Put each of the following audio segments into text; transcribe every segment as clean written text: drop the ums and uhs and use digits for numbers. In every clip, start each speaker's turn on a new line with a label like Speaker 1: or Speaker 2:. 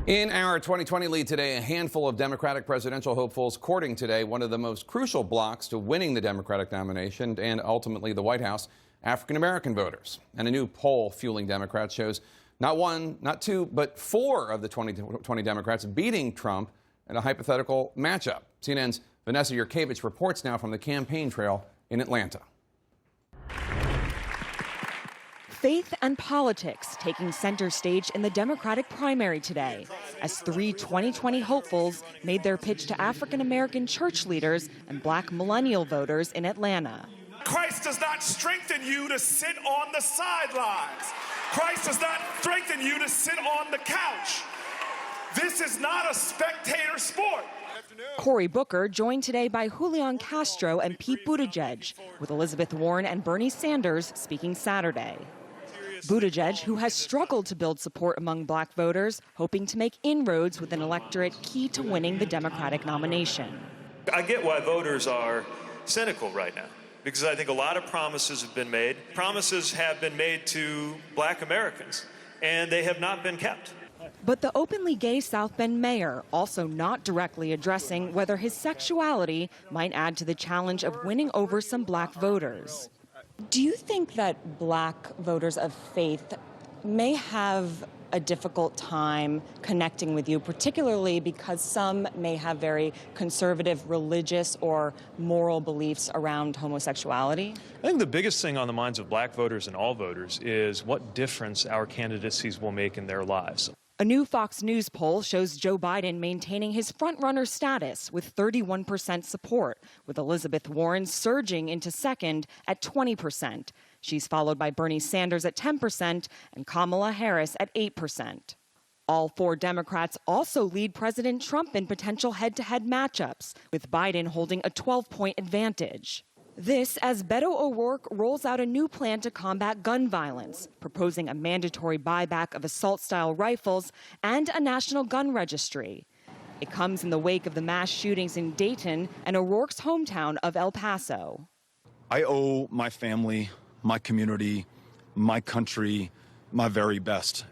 Speaker 1: In our 2020 lead today, a handful of Democratic presidential hopefuls courting today one of the most crucial blocks to winning the Democratic nomination and ultimately the White House, African-American voters. And a new poll fueling Democrats shows not one, not two, but four of the 2020 Democrats beating Trump in a hypothetical matchup. CNN's Vanessa Yurkevich reports now from the campaign trail in Atlanta.
Speaker 2: Faith and politics taking center stage in the Democratic primary today, as three 2020 hopefuls made their pitch to African-American church leaders and black millennial voters in Atlanta.
Speaker 3: Christ does not strengthen you to sit on the sidelines. Christ does not strengthen you to sit on the couch. This is not a spectator sport.
Speaker 2: Cory Booker joined today by Julian Castro and Pete Buttigieg, with Elizabeth Warren and Bernie Sanders speaking Saturday. Buttigieg, who has struggled to build support among black voters, hoping to make inroads with an electorate key to winning the Democratic nomination.
Speaker 4: I get why voters are cynical right now, because I think a lot of promises have been made. Promises have been made to black Americans, and they have not been kept.
Speaker 2: But the openly gay South Bend mayor also not directly addressing whether his sexuality might add to the challenge of winning over some black voters. Do you think that black voters of faith may have a difficult time connecting with you, particularly because some may have very conservative religious or moral beliefs around homosexuality?
Speaker 4: I think the biggest thing on the minds of black voters and all voters is what difference our candidacies will make in their lives.
Speaker 2: A new Fox News poll shows Joe Biden maintaining his front-runner status with 31% support, with Elizabeth Warren surging into second at 20%. She's followed by Bernie Sanders at 10% and Kamala Harris at 8%. All four Democrats also lead President Trump in potential head-to-head matchups, with Biden holding a 12-point advantage. This as Beto O'Rourke rolls out a new plan to combat gun violence, proposing a mandatory buyback of assault-style rifles and a national gun registry. It comes in the wake of the mass shootings in Dayton and O'Rourke's hometown of El Paso.
Speaker 5: I owe my family, my community, my country, my very best.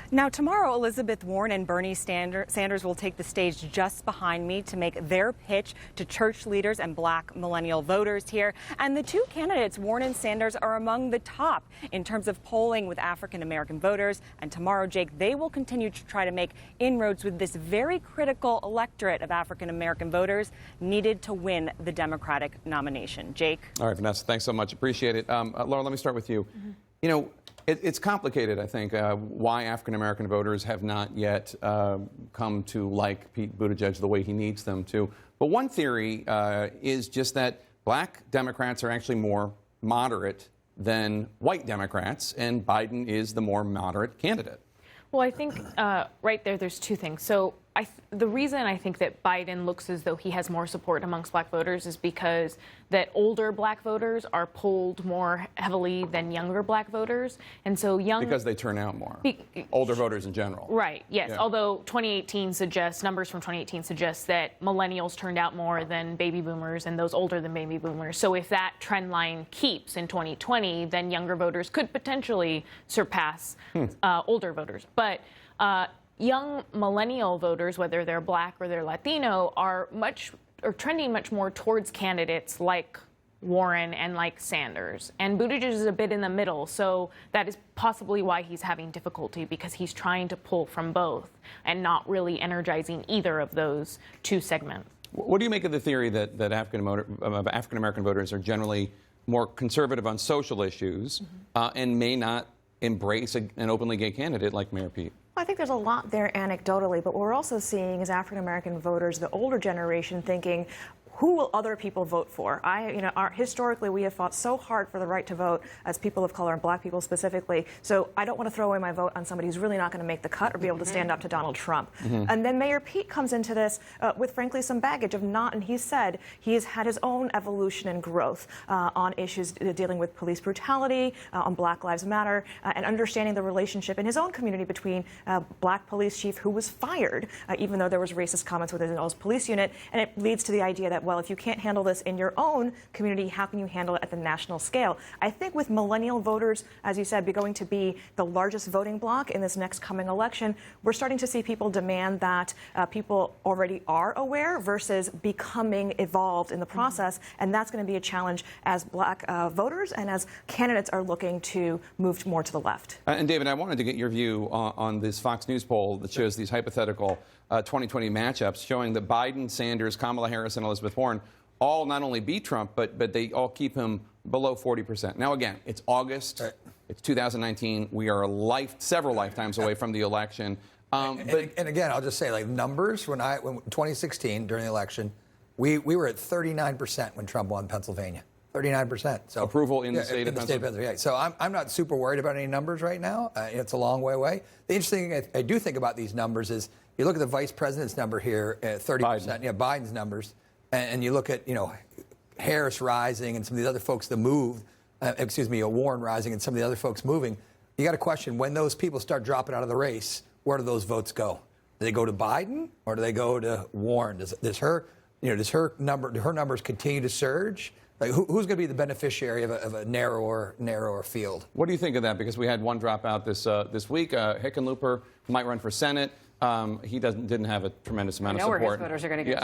Speaker 2: Now, tomorrow, Elizabeth Warren and Bernie Sanders will take the stage just behind me to make their pitch to church leaders and black millennial voters here. And the two candidates, Warren and Sanders, are among the top in terms of polling with African-American voters. And tomorrow, Jake, they will continue to try to make inroads with this very critical electorate of African-American voters needed to win the Democratic nomination. Jake?
Speaker 1: All right, Vanessa, thanks so much. Appreciate it. Laura, let me start with you. You know, it's complicated, I think, why African-American voters have not yet come to like Pete Buttigieg the way he needs them to. But one theory is just that black Democrats are actually more moderate than white Democrats, and Biden is the more moderate candidate.
Speaker 6: Well, I think right there's two things. So the reason I think that Biden looks as though he has more support amongst black voters is because that older black voters are polled more heavily than younger black voters. And so because
Speaker 1: they turn out more. Older voters in general.
Speaker 6: Right, yes.
Speaker 1: Yeah.
Speaker 6: Although numbers from 2018 suggest that millennials turned out more than baby boomers and those older than baby boomers. So if that trend line keeps in 2020, then younger voters could potentially surpass older voters. But young millennial voters, whether they're black or they're Latino, are trending much more towards candidates like Warren and like Sanders. And Buttigieg is a bit in the middle, so that is possibly why he's having difficulty, because he's trying to pull from both and not really energizing either of those two segments.
Speaker 1: What do you make of the theory that African-American voters are generally more conservative on social issues and may not embrace an openly gay candidate like Mayor Pete?
Speaker 7: I think there's a lot there anecdotally, but what we're also seeing is African-American voters, the older generation, thinking, who will other people vote for? Historically, we have fought so hard for the right to vote as people of color and black people specifically. So I don't want to throw away my vote on somebody who's really not going to make the cut or be able to stand up to Donald Trump. And then Mayor Pete comes into this with, frankly, some baggage of and he said he has had his own evolution and growth on issues dealing with police brutality, on Black Lives Matter, and understanding the relationship in his own community between black police chief who was fired, even though there was racist comments within his police unit. And it leads to the idea that well, if you can't handle this in your own community, how can you handle it at the national scale? I think with millennial voters, as you said, going to be the largest voting bloc in this next coming election, we're starting to see people demand that people already are aware versus becoming evolved in the process, and that's going to be a challenge as black voters and as candidates are looking to move more to the left.
Speaker 1: And David, I wanted to get your view on this Fox News poll that shows these hypothetical 2020 matchups showing that Biden, Sanders, Kamala Harris, and Elizabeth Warren all not only beat Trump, but they all keep him below 40%. Now, again, it's August. Right. It's 2019. We are several lifetimes away from the election.
Speaker 8: And again, I'll just say, like, numbers, when 2016, during the election, we were at 39% when Trump won Pennsylvania. 39%. So
Speaker 1: approval in the state of Pennsylvania.
Speaker 8: So I'm not super worried about any numbers right now. It's a long way away. The interesting thing I do think about these numbers is you look at the vice president's number here, 30%. Biden. Yeah, Biden's numbers, and you look at Harris rising and some of these other folks that moved. Warren rising and some of the other folks moving. You got to question when those people start dropping out of the race. Where do those votes go? Do they go to Biden or do they go to Warren? Does her numbers continue to surge? Like, who's going to be the beneficiary of a narrower field?
Speaker 1: What do you think of that? Because we had one dropout this week. Hickenlooper might run for Senate. He didn't have a tremendous amount of support.
Speaker 9: I know where his voters are going to go,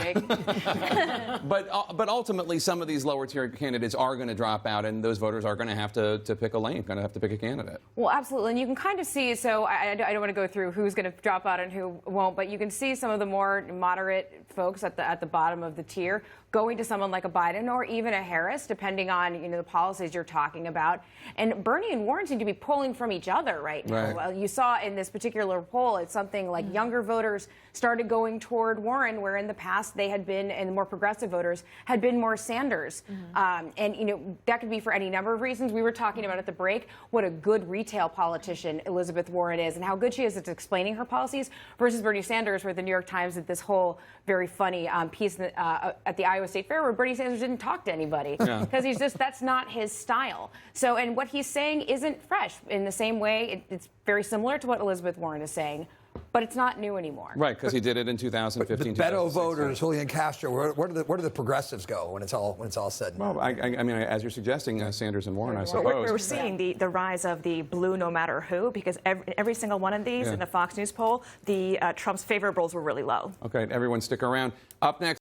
Speaker 9: Jake.
Speaker 1: But ultimately, some of these lower-tier candidates are going to drop out, and those voters are going to have to pick a lane, going to have to pick a candidate.
Speaker 9: Well, absolutely. And you can kind of see, so I don't want to go through who's going to drop out and who won't, but you can see some of the more moderate folks at the bottom of the tier going to someone like a Biden or even a Harris, depending on the policies you're talking about. And Bernie and Warren seem to be pulling from each other right now.
Speaker 1: Right.
Speaker 9: Well, you saw in this particular poll, it's something like younger voters started going toward Warren, where in the past they had been, and the more progressive voters had been more Sanders. And that could be for any number of reasons. We were talking about at the break what a good retail politician Elizabeth Warren is and how good she is at explaining her policies versus Bernie Sanders, where the New York Times did this whole very funny piece at the Iowa State Fair where Bernie Sanders didn't talk to anybody because that's not his style. So, and what he's saying isn't fresh in the same way. It's very similar to what Elizabeth Warren is saying, but it's not new anymore.
Speaker 1: Right, because he did it in 2015.
Speaker 8: The Beto voters, Julian Castro, where do the progressives go when it's all said?
Speaker 1: Well, I mean, as you're suggesting, Sanders and Warren, I suppose.
Speaker 7: We're seeing the rise of the blue no matter who, because every single one of these in the Fox News poll, the Trump's favorables were really low.
Speaker 1: Okay, everyone stick around. Up next.